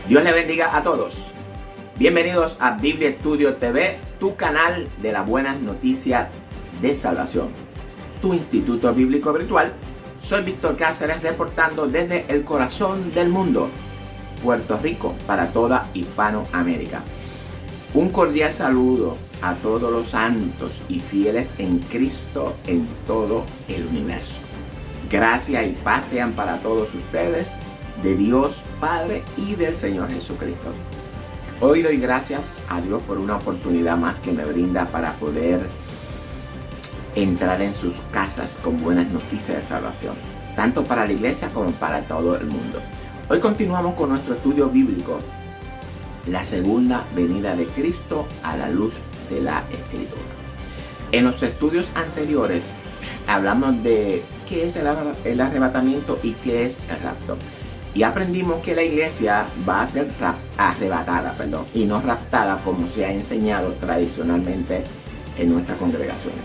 Dios le bendiga a todos. Bienvenidos a Biblia Estudio TV, tu canal de las buenas noticias de salvación, tu instituto bíblico virtual. Soy Víctor Cáceres, reportando desde el corazón del mundo, Puerto Rico, para toda Hispanoamérica. Un cordial saludo a todos los santos y fieles en Cristo en todo el universo. Gracias y paz sean para todos ustedes, de Dios Padre y del Señor Jesucristo. Hoy doy gracias a Dios por una oportunidad más que me brinda para poder entrar en sus casas con buenas noticias de salvación, tanto para la iglesia como para todo el mundo. Hoy continuamos con nuestro estudio bíblico, la segunda venida de Cristo a la luz de la Escritura. En los estudios anteriores hablamos de qué es el arrebatamiento y qué es el rapto. Y aprendimos que la iglesia va a ser arrebatada, y no raptada como se ha enseñado tradicionalmente en nuestras congregaciones.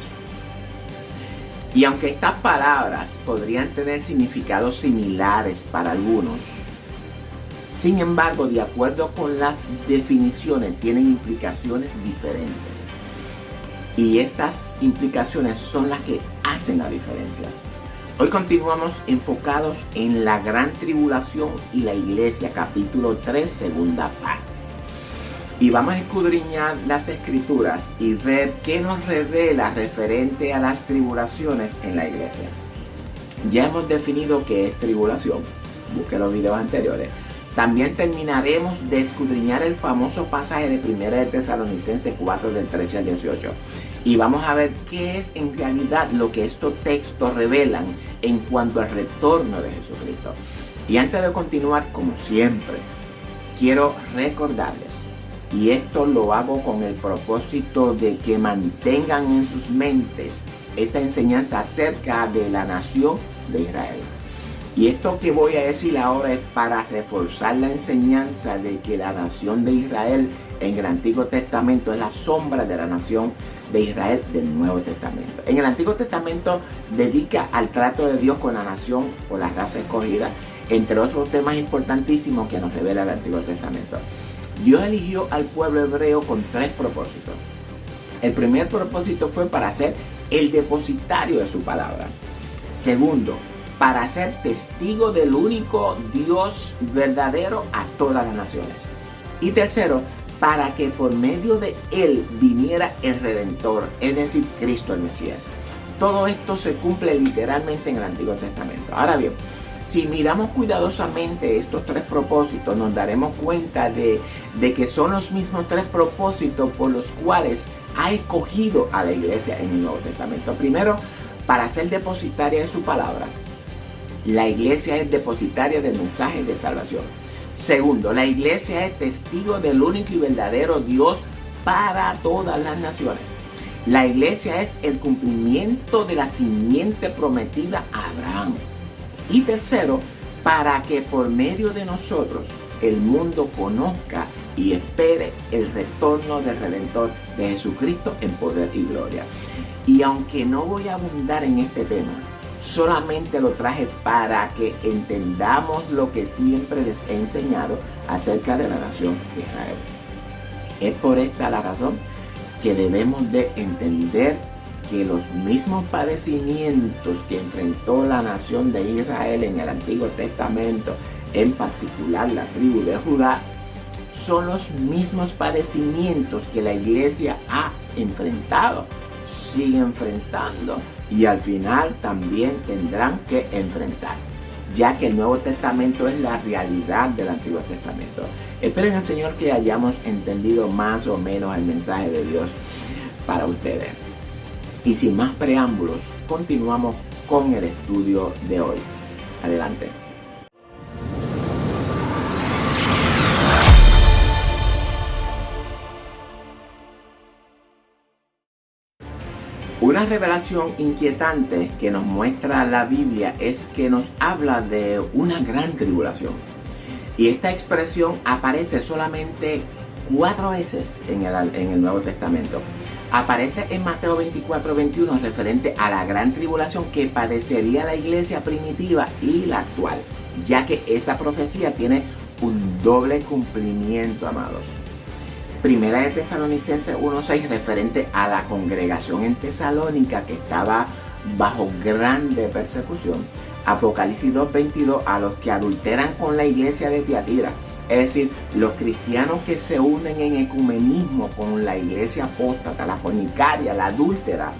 Y aunque estas palabras podrían tener significados similares para algunos, sin embargo, de acuerdo con las definiciones, tienen implicaciones diferentes. Y estas implicaciones son las que hacen la diferencia. Hoy continuamos enfocados en la gran tribulación y la iglesia, capítulo 3, segunda parte. Y vamos a escudriñar las escrituras y ver qué nos revela referente a las tribulaciones en la iglesia. Ya hemos definido qué es tribulación. Busque los videos anteriores. También terminaremos de escudriñar el famoso pasaje de 1 de Tesalonicenses 4, del 13 al 18. Y vamos a ver qué es en realidad lo que estos textos revelan en cuanto al retorno de Jesucristo. Y antes de continuar, como siempre, quiero recordarles, y esto lo hago con el propósito de que mantengan en sus mentes esta enseñanza acerca de la nación de Israel. Y esto que voy a decir ahora es para reforzar la enseñanza de que la nación de Israel en el Antiguo Testamento es la sombra de la nación de Israel del Nuevo Testamento. En el Antiguo Testamento dedica al trato de Dios con la nación o la raza escogida, entre otros temas importantísimos que nos revela el Antiguo Testamento. Dios eligió al pueblo hebreo con 3 propósitos. El primer propósito fue para ser el depositario de su palabra. Segundo, para ser testigo del único Dios verdadero a todas las naciones. Y tercero, para que por medio de él viniera el Redentor, es decir, Cristo el Mesías. Todo esto se cumple literalmente en el Antiguo Testamento. Ahora bien, si miramos cuidadosamente estos 3 propósitos, nos daremos cuenta de que son los mismos 3 propósitos por los cuales ha escogido a la iglesia en el Nuevo Testamento. Primero, para ser depositaria de su palabra. La iglesia es depositaria del mensaje de salvación. Segundo, la iglesia es testigo del único y verdadero Dios para todas las naciones. La iglesia es el cumplimiento de la simiente prometida a Abraham. Y tercero, para que por medio de nosotros el mundo conozca y espere el retorno del Redentor de Jesucristo en poder y gloria. Y aunque no voy a abundar en este tema, solamente lo traje para que entendamos lo que siempre les he enseñado acerca de la nación de Israel. Es por esta la razón que debemos de entender que los mismos padecimientos que enfrentó la nación de Israel en el Antiguo Testamento, en particular la tribu de Judá, son los mismos padecimientos que la iglesia ha enfrentado, sigue enfrentando y al final también tendrán que enfrentar, ya que el Nuevo Testamento es la realidad del Antiguo Testamento. Espero en el Señor que hayamos entendido más o menos el mensaje de Dios para ustedes. Y sin más preámbulos, continuamos con el estudio de hoy. Adelante. Una revelación inquietante que nos muestra la Biblia es que nos habla de una gran tribulación. Y esta expresión aparece solamente 4 veces en el Nuevo Testamento. Aparece en Mateo 24:21 referente a la gran tribulación que padecería la iglesia primitiva y la actual, ya que esa profecía tiene un doble cumplimiento, amados. Primera de Tesalonicenses 1:6, referente a la congregación en Tesalónica que estaba bajo grande persecución. Apocalipsis 2:22, a los que adulteran con la iglesia de Tiatira. Es decir, los cristianos que se unen en ecumenismo con la iglesia apóstata, la fornicaria, la adúltera,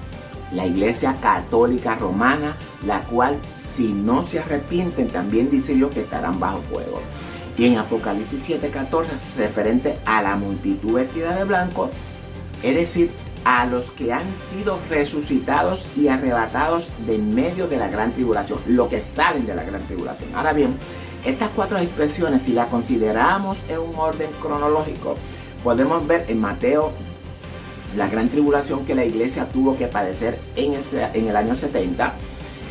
la iglesia católica romana, la cual si no se arrepienten, también dice Dios que estarán bajo fuego. Y en Apocalipsis 7:14, referente a la multitud vestida de blanco, es decir, a los que han sido resucitados y arrebatados de en medio de la gran tribulación, los que salen de la gran tribulación. Ahora bien, estas cuatro expresiones, si las consideramos en un orden cronológico, podemos ver en Mateo la gran tribulación que la iglesia tuvo que padecer en el año 70,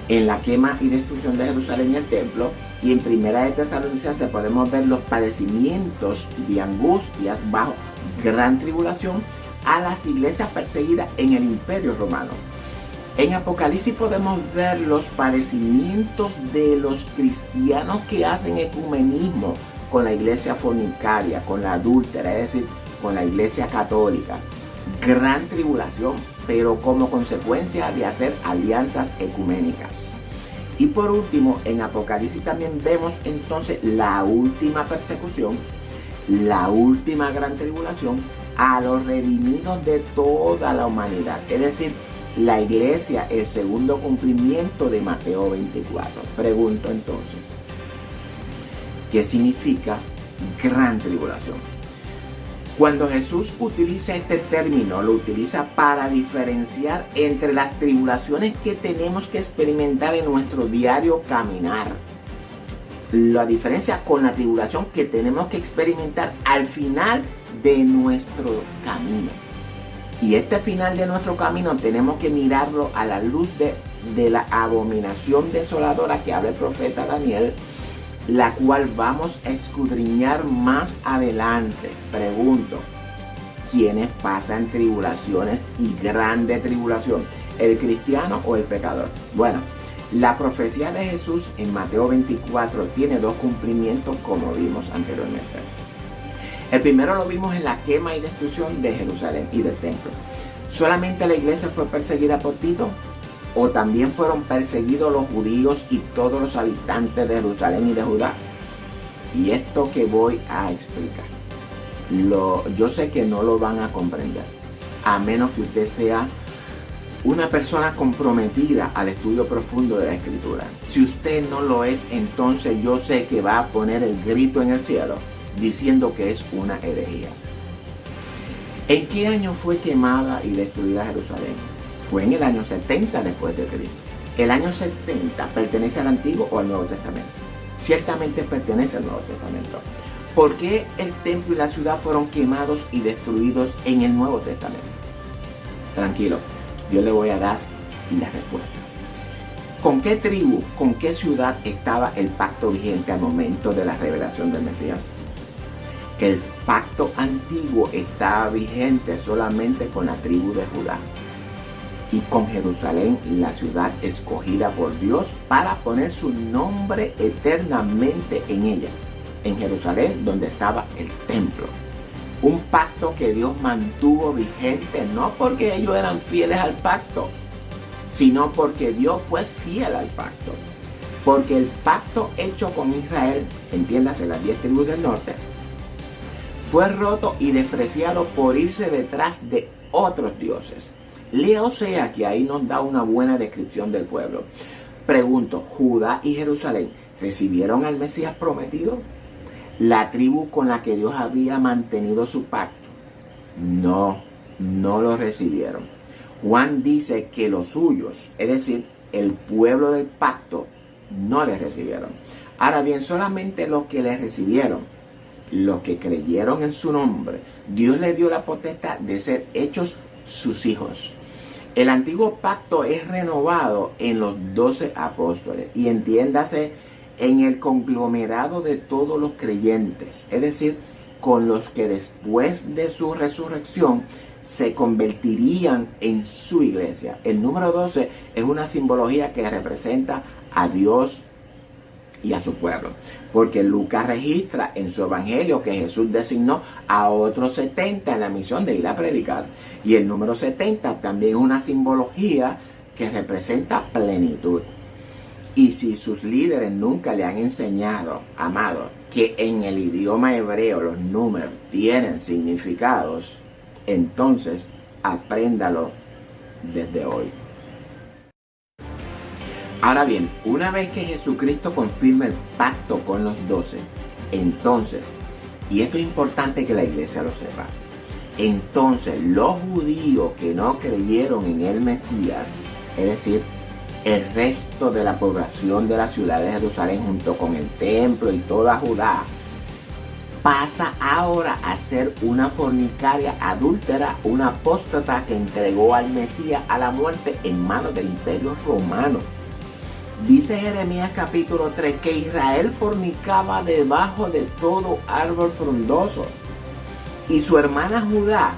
en la quema y destrucción de Jerusalén y el templo, y en Primera de Tesalonicenses podemos ver los padecimientos y angustias bajo gran tribulación a las iglesias perseguidas en el Imperio Romano. En Apocalipsis podemos ver los padecimientos de los cristianos que hacen ecumenismo con la iglesia fornicaria, con la adúltera, es decir, con la iglesia católica. Gran tribulación, pero como consecuencia de hacer alianzas ecuménicas. Y por último, en Apocalipsis también vemos entonces la última persecución, la última gran tribulación a los redimidos de toda la humanidad. Es decir, la iglesia, el segundo cumplimiento de Mateo 24. Pregunto entonces, ¿qué significa gran tribulación? Cuando Jesús utiliza este término, lo utiliza para diferenciar entre las tribulaciones que tenemos que experimentar en nuestro diario caminar. La diferencia con la tribulación que tenemos que experimentar al final de nuestro camino. Y este final de nuestro camino tenemos que mirarlo a la luz de la abominación desoladora que habla el profeta Daniel, la cual vamos a escudriñar más adelante. Pregunto, ¿quiénes pasan tribulaciones y grande tribulación? ¿El cristiano o el pecador? Bueno, la profecía de Jesús en Mateo 24 tiene dos cumplimientos como vimos anteriormente. El primero lo vimos en la quema y destrucción de Jerusalén y del templo. ¿Solamente la iglesia fue perseguida por Tito? ¿O también fueron perseguidos los judíos y todos los habitantes de Jerusalén y de Judá? Y esto que voy a explicar, yo sé que no lo van a comprender, a menos que usted sea una persona comprometida al estudio profundo de la Escritura. Si usted no lo es, entonces yo sé que va a poner el grito en el cielo diciendo que es una herejía. ¿En qué año fue quemada y destruida Jerusalén? Fue en el año 70 después de Cristo. ¿El año 70 pertenece al Antiguo o al Nuevo Testamento? Ciertamente pertenece al Nuevo Testamento. ¿Por qué el templo y la ciudad fueron quemados y destruidos en el Nuevo Testamento? Tranquilo, yo le voy a dar la respuesta. ¿Con qué tribu, con qué ciudad estaba el pacto vigente al momento de la revelación del Mesías? El pacto antiguo estaba vigente solamente con la tribu de Judá y con Jerusalén, la ciudad escogida por Dios para poner su nombre eternamente en ella, en Jerusalén donde estaba el templo. Un pacto que Dios mantuvo vigente no porque ellos eran fieles al pacto, sino porque Dios fue fiel al pacto. Porque el pacto hecho con Israel, entiéndase las 10 tribus del norte, fue roto y despreciado por irse detrás de otros dioses. Lea Osea, que ahí nos da una buena descripción del pueblo. Pregunto, ¿Judá y Jerusalén recibieron al Mesías prometido? ¿La tribu con la que Dios había mantenido su pacto? No, no lo recibieron. Juan dice que los suyos, es decir, el pueblo del pacto, no le recibieron. Ahora bien, solamente los que le recibieron, los que creyeron en su nombre, Dios les dio la potestad de ser hechos sus hijos. El antiguo pacto es renovado en los 12 apóstoles y entiéndase en el conglomerado de todos los creyentes, es decir, con los que después de su resurrección se convertirían en su iglesia. El número 12 es una simbología que representa a Dios y a su pueblo. Porque Lucas registra en su evangelio que Jesús designó a otros 70 en la misión de ir a predicar. Y el número 70 también es una simbología que representa plenitud. Y si sus líderes nunca le han enseñado, amados, que en el idioma hebreo los números tienen significados, entonces apréndalo desde hoy. Ahora bien, una vez que Jesucristo confirma el pacto con los 12, entonces, y esto es importante que la iglesia lo sepa, entonces los judíos que no creyeron en el Mesías, es decir, el resto de la población de la ciudad de Jerusalén junto con el templo y toda Judá, pasa ahora a ser una fornicaria adúltera, una apóstata que entregó al Mesías a la muerte en manos del Imperio Romano. Dice Jeremías capítulo 3 que Israel fornicaba debajo de todo árbol frondoso. Y su hermana Judá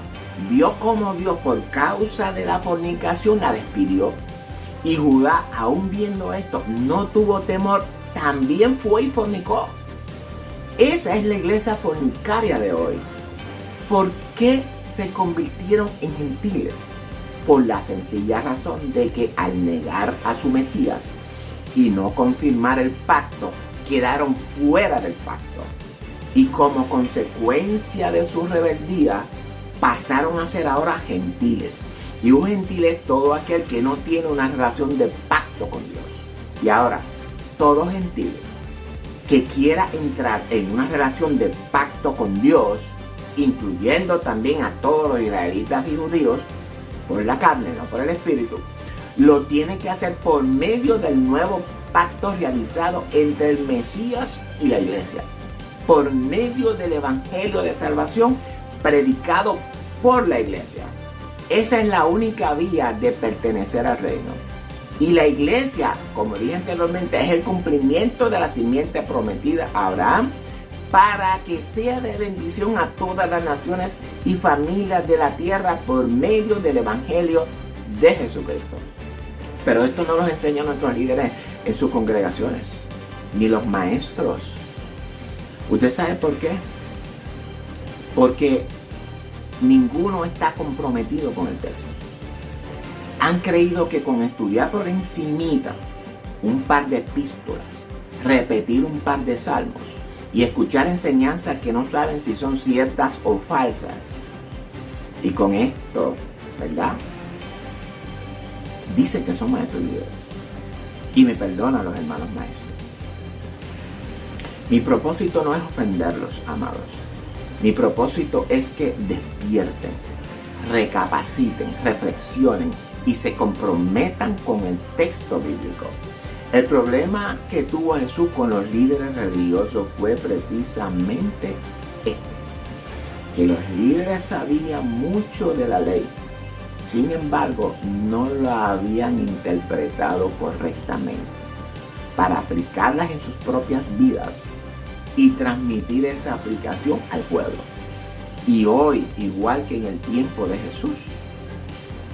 vio como Dios por causa de la fornicación la despidió. Y Judá, aún viendo esto, no tuvo temor, también fue y fornicó. Esa es la iglesia fornicaria de hoy. ¿Por qué se convirtieron en gentiles? Por la sencilla razón de que al negar a su Mesías y no confirmar el pacto, quedaron fuera del pacto. Y como consecuencia de su rebeldía, pasaron a ser ahora gentiles. Y un gentil es todo aquel que no tiene una relación de pacto con Dios. Y ahora, todo gentil que quiera entrar en una relación de pacto con Dios, incluyendo también a todos los israelitas y judíos, por la carne, no por el espíritu, lo tiene que hacer por medio del nuevo pacto realizado entre el Mesías y la iglesia, por medio del evangelio de salvación predicado por la iglesia. Esa es la única vía de pertenecer al reino. Y la iglesia, como dije anteriormente, es el cumplimiento de la simiente prometida a Abraham para que sea de bendición a todas las naciones y familias de la tierra por medio del evangelio de Jesucristo. Pero esto no los enseñan nuestros líderes en sus congregaciones, ni los maestros. ¿Usted sabe por qué? Porque ninguno está comprometido con el texto. Han creído que con estudiar por encimita un par de epístolas, repetir un par de salmos y escuchar enseñanzas que no saben si son ciertas o falsas, y con esto, ¿verdad?, dicen que son maestros y líderes. Y me perdonan los hermanos maestros. Mi propósito no es ofenderlos, amados. Mi propósito es que despierten, recapaciten, reflexionen y se comprometan con el texto bíblico. El problema que tuvo Jesús con los líderes religiosos fue precisamente este: que los líderes sabían mucho de la ley, sin embargo no la habían interpretado correctamente para aplicarlas en sus propias vidas y transmitir esa aplicación al pueblo. Y hoy, igual que en el tiempo de Jesús,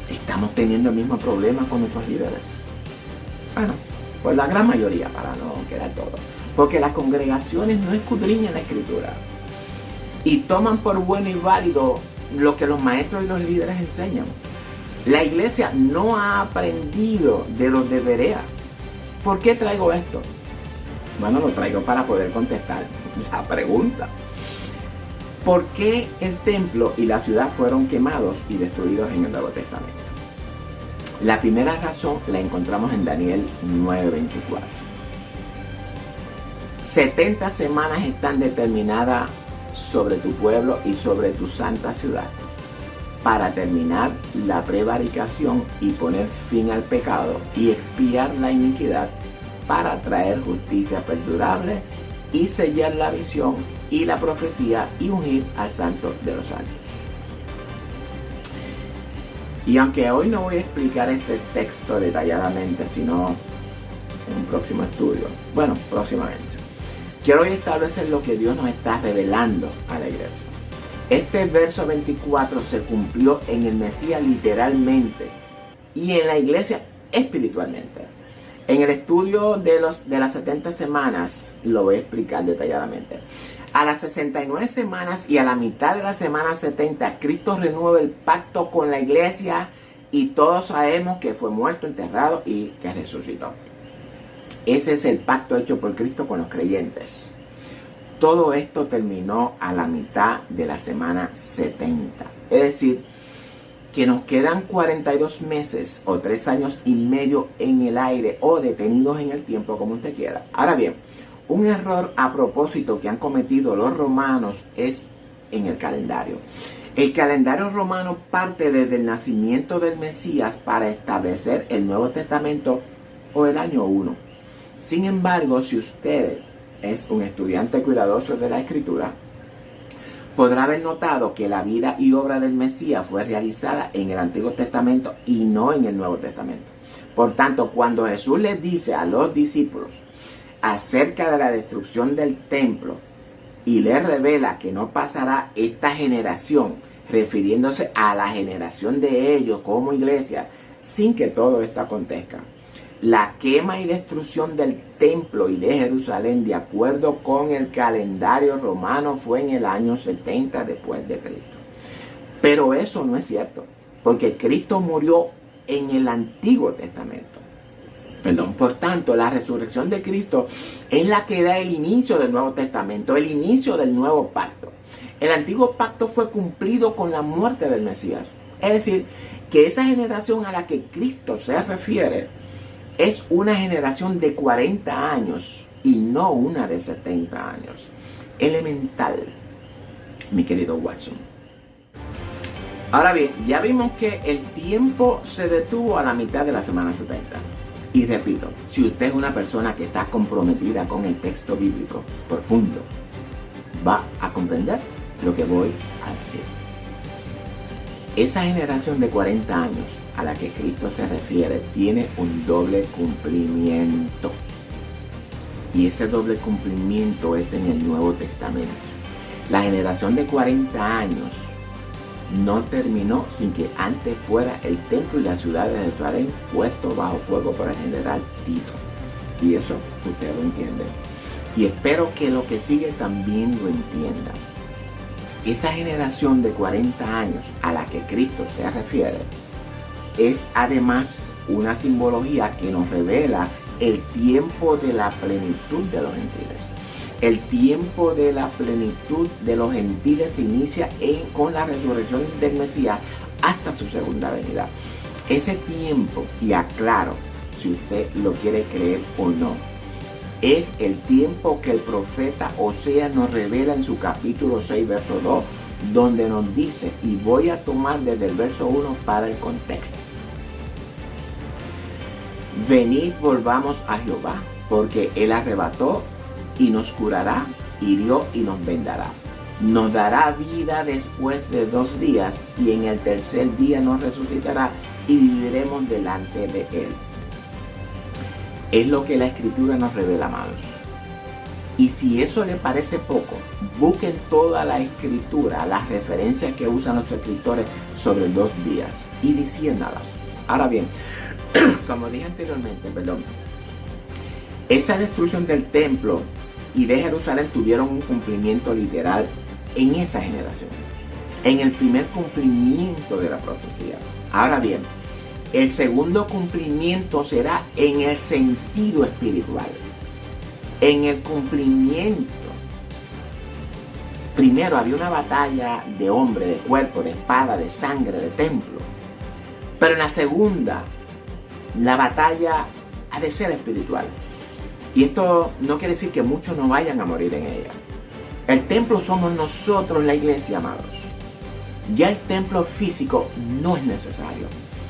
estamos teniendo el mismo problema con nuestros líderes. Bueno, pues la gran mayoría, para no quedar todo. Porque las congregaciones no escudriñan la escritura y toman por bueno y válido lo que los maestros y los líderes enseñan. La iglesia no ha aprendido de los de Berea. ¿Por qué traigo esto? Bueno, lo traigo para poder contestar la pregunta. ¿Por qué el templo y la ciudad fueron quemados y destruidos en el Nuevo Testamento? La primera razón la encontramos en Daniel 9:24. 70 semanas están determinadas sobre tu pueblo y sobre tu santa ciudad para terminar la prevaricación y poner fin al pecado y expiar la iniquidad, para traer justicia perdurable y sellar la visión y la profecía y ungir al Santo de los Santos. Y aunque hoy no voy a explicar este texto detalladamente, sino en un próximo estudio, bueno, próximamente, quiero hoy establecer lo que Dios nos está revelando a la iglesia. Este verso 24 se cumplió en el Mesías literalmente y en la iglesia espiritualmente. En el estudio de las 70 semanas lo voy a explicar detalladamente. A las 69 semanas y a la mitad de la semana 70, Cristo renueva el pacto con la iglesia y todos sabemos que fue muerto, enterrado y que resucitó. Ese es el pacto hecho por Cristo con los creyentes. Todo esto terminó a la mitad de la semana 70. Es decir, que nos quedan 42 meses o 3 años y medio en el aire o detenidos en el tiempo, como usted quiera. Ahora bien, un error a propósito que han cometido los romanos es en el calendario. El calendario romano parte desde el nacimiento del Mesías para establecer el Nuevo Testamento o el año 1. Sin embargo, si usted es un estudiante cuidadoso de la Escritura, podrá haber notado que la vida y obra del Mesías fue realizada en el Antiguo Testamento y no en el Nuevo Testamento. Por tanto, cuando Jesús les dice a los discípulos acerca de la destrucción del templo y les revela que no pasará esta generación, refiriéndose a la generación de ellos como iglesia, sin que todo esto acontezca. La quema y destrucción del templo y de Jerusalén, de acuerdo con el calendario romano, fue en el año 70 después de Cristo. Pero eso no es cierto, porque Cristo murió en el Antiguo Testamento. Por tanto, la resurrección de Cristo es la que da el inicio del Nuevo Testamento, el inicio del nuevo pacto. El antiguo pacto fue cumplido con la muerte del Mesías. Es decir, que esa generación a la que Cristo se refiere es una generación de 40 años y no una de 70 años. Elemental, mi querido Watson. Ahora bien, ya vimos que el tiempo se detuvo a la mitad de la semana 70. Y repito, si usted es una persona que está comprometida con el texto bíblico profundo, va a comprender lo que voy a decir. Esa generación de 40 años a la que Cristo se refiere tiene un doble cumplimiento. Y ese doble cumplimiento es en el Nuevo Testamento. La generación de 40 años no terminó sin que antes fuera el templo y la ciudad de Jerusalén puesto bajo fuego por el general Tito. Y eso usted lo entiende. Y espero que lo que sigue también lo entienda. Esa generación de 40 años a la que Cristo se refiere es además una simbología que nos revela el tiempo de la plenitud de los gentiles. El tiempo de la plenitud de los gentiles se inicia con la resurrección del Mesías hasta su segunda venida. Ese tiempo, y aclaro si usted lo quiere creer o no, es el tiempo que el profeta Oseas nos revela en su capítulo 6, verso 2, donde nos dice, y voy a tomar desde el verso 1 para el contexto. Venid, volvamos a Jehová, porque Él arrebató y nos curará, hirió y nos vendará. Nos dará vida después de 2 días y en el tercer día nos resucitará y viviremos delante de Él. Es lo que la Escritura nos revela, amados. Y si eso le parece poco, busquen toda la Escritura, las referencias que usan los escritores sobre 2 días y diciéndolas. Ahora bien, como dije anteriormente, esa destrucción del templo y de Jerusalén tuvieron un cumplimiento literal en esa generación, en el primer cumplimiento de la profecía. Ahora bien, el segundo cumplimiento será en el sentido espiritual, en el cumplimiento. Primero había una batalla de hombre, de cuerpo, de espada, de sangre, de templo. Pero en la segunda, la batalla ha de ser espiritual. Y esto no quiere decir que muchos no vayan a morir en ella. El templo somos nosotros, la iglesia, amados. Ya el templo físico no es necesario.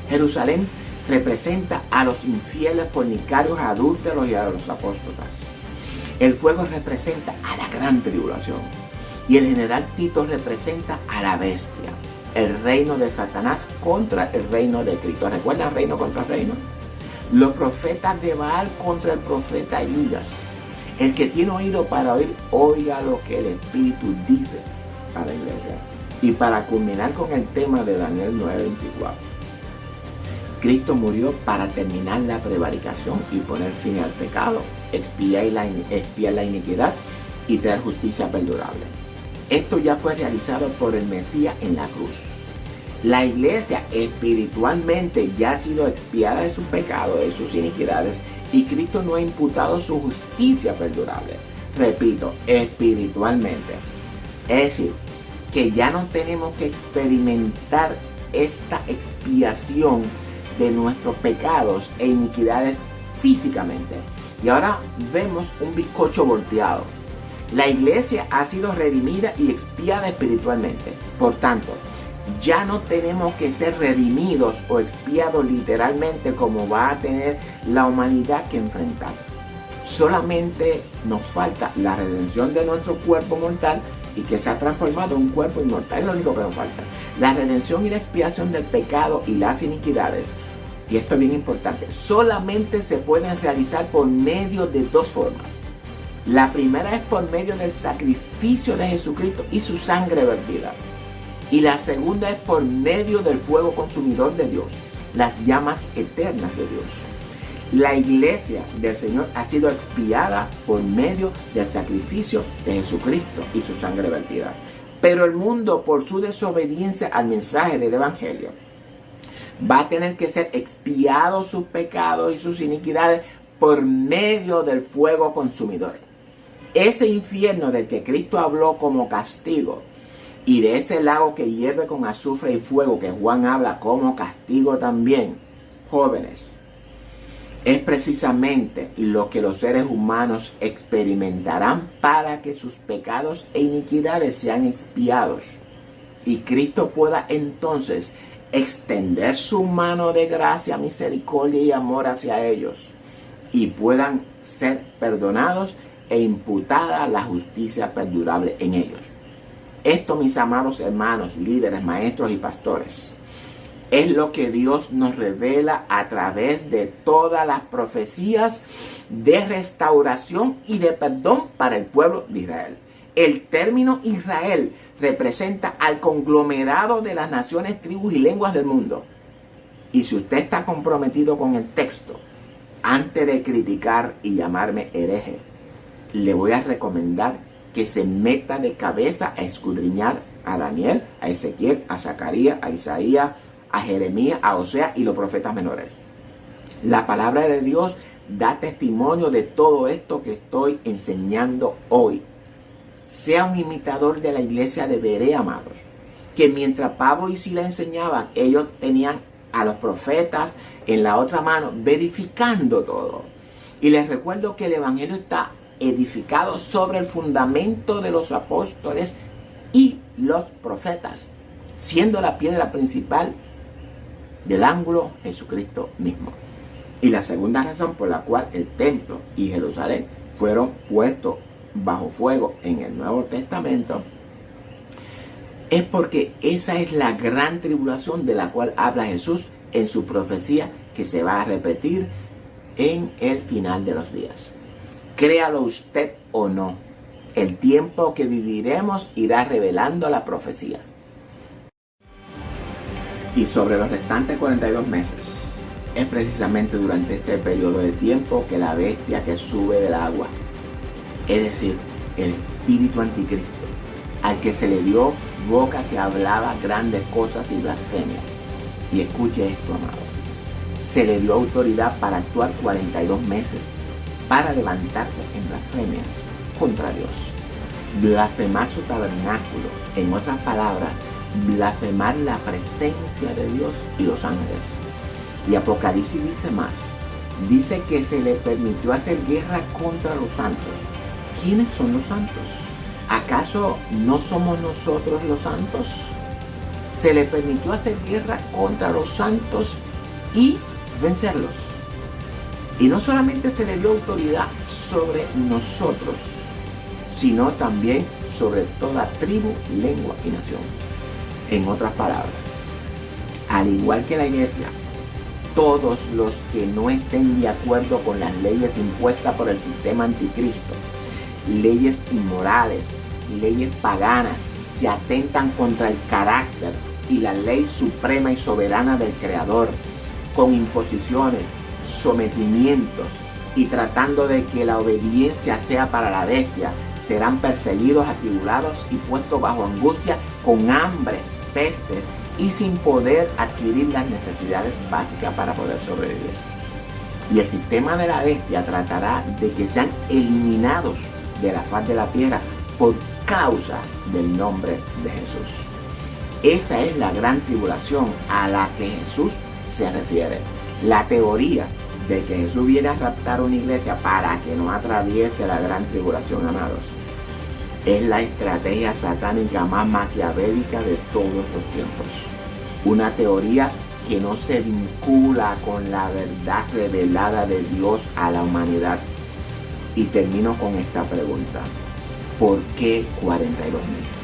Jerusalén representa a los infieles, fornicarios, adúlteros y a los apóstatas. El fuego representa a la gran tribulación. Y el general Tito representa a la bestia. El reino de Satanás contra el reino de Cristo. ¿Recuerdan reino contra reino? Los profetas de Baal contra el profeta Elías. El que tiene oído para oír, oiga lo que el Espíritu dice a la iglesia. Y para culminar con el tema de Daniel 9:24. Cristo murió para terminar la prevaricación y poner fin al pecado, expiar la iniquidad y traer justicia perdurable. Esto ya fue realizado por el Mesías en la cruz. La iglesia espiritualmente ya ha sido expiada de sus pecados, de sus iniquidades, y Cristo no ha imputado su justicia perdurable. Repito, espiritualmente. Es decir, que ya no tenemos que experimentar esta expiación de nuestros pecados e iniquidades físicamente. Y ahora vemos un bizcocho volteado. La iglesia ha sido redimida y expiada espiritualmente. Por tanto, ya no tenemos que ser redimidos o expiados literalmente como va a tener la humanidad que enfrentar. Solamente nos falta la redención de nuestro cuerpo mortal y que se ha transformado en un cuerpo inmortal. Es lo único que nos falta. La redención y la expiación del pecado y las iniquidades, y esto es bien importante, solamente se pueden realizar por medio de dos formas. La primera es por medio del sacrificio de Jesucristo y su sangre vertida. Y la segunda es por medio del fuego consumidor de Dios, las llamas eternas de Dios. La iglesia del Señor ha sido expiada por medio del sacrificio de Jesucristo y su sangre vertida. Pero el mundo, por su desobediencia al mensaje del Evangelio, va a tener que ser expiado sus pecados y sus iniquidades por medio del fuego consumidor. Ese infierno del que Cristo habló como castigo, y de ese lago que hierve con azufre y fuego que Juan habla como castigo también, jóvenes, es precisamente lo que los seres humanos experimentarán para que sus pecados e iniquidades sean expiados y Cristo pueda entonces extender su mano de gracia, misericordia y amor hacia ellos y puedan ser perdonados e imputada la justicia perdurable en ellos. Esto, mis amados hermanos, líderes, maestros y pastores, es lo que Dios nos revela a través de todas las profecías de restauración y de perdón para el pueblo de Israel. El término Israel representa al conglomerado de las naciones, tribus y lenguas del mundo. Y si usted está comprometido con el texto, antes de criticar y llamarme hereje, le voy a recomendar que se meta de cabeza a escudriñar a Daniel, a Ezequiel, a Zacarías, a Isaías, a Jeremías, a Oseas y los profetas menores. La palabra de Dios da testimonio de todo esto que estoy enseñando hoy. Sea un imitador de la iglesia de Berea, amados, que mientras Pablo y Silas enseñaban, ellos tenían a los profetas en la otra mano verificando todo. Y les recuerdo que el evangelio está edificado sobre el fundamento de los apóstoles y los profetas, siendo la piedra principal del ángulo Jesucristo mismo. Y la segunda razón por la cual el templo y Jerusalén fueron puestos bajo fuego en el Nuevo Testamento es porque esa es la gran tribulación de la cual habla Jesús en su profecía que se va a repetir en el final de los días. Créalo usted o no, el tiempo que viviremos irá revelando la profecía. Y sobre los restantes 42 meses, es precisamente durante este periodo de tiempo que la bestia que sube del agua, es decir, el espíritu anticristo, al que se le dio boca que hablaba grandes cosas y blasfemias. Y escuche esto, amado. Se le dio autoridad para actuar 42 meses, para levantarse en blasfemia contra Dios. Blasfemar su tabernáculo, en otras palabras, blasfemar la presencia de Dios y los ángeles. Y Apocalipsis dice más. Dice que se le permitió hacer guerra contra los santos. ¿Quiénes son los santos? ¿Acaso no somos nosotros los santos? Se le permitió hacer guerra contra los santos y vencerlos. Y no solamente se le dio autoridad sobre nosotros, sino también sobre toda tribu, lengua y nación. En otras palabras, al igual que la iglesia, todos los que no estén de acuerdo con las leyes impuestas por el sistema anticristo, leyes inmorales, leyes paganas que atentan contra el carácter y la ley suprema y soberana del Creador, con imposiciones, sometimientos y tratando de que la obediencia sea para la bestia, serán perseguidos, atribulados y puestos bajo angustia, con hambres, pestes y sin poder adquirir las necesidades básicas para poder sobrevivir. Y el sistema de la bestia tratará de que sean eliminados de la faz de la tierra por causa del nombre de Jesús. Esa es la gran tribulación a la que Jesús se refiere. La teoría de que Jesús viene a raptar una iglesia para que no atraviese la gran tribulación, amados, es la estrategia satánica más maquiavélica de todos los tiempos. Una teoría que no se vincula con la verdad revelada de Dios a la humanidad. Y termino con esta pregunta: ¿por qué 42 meses?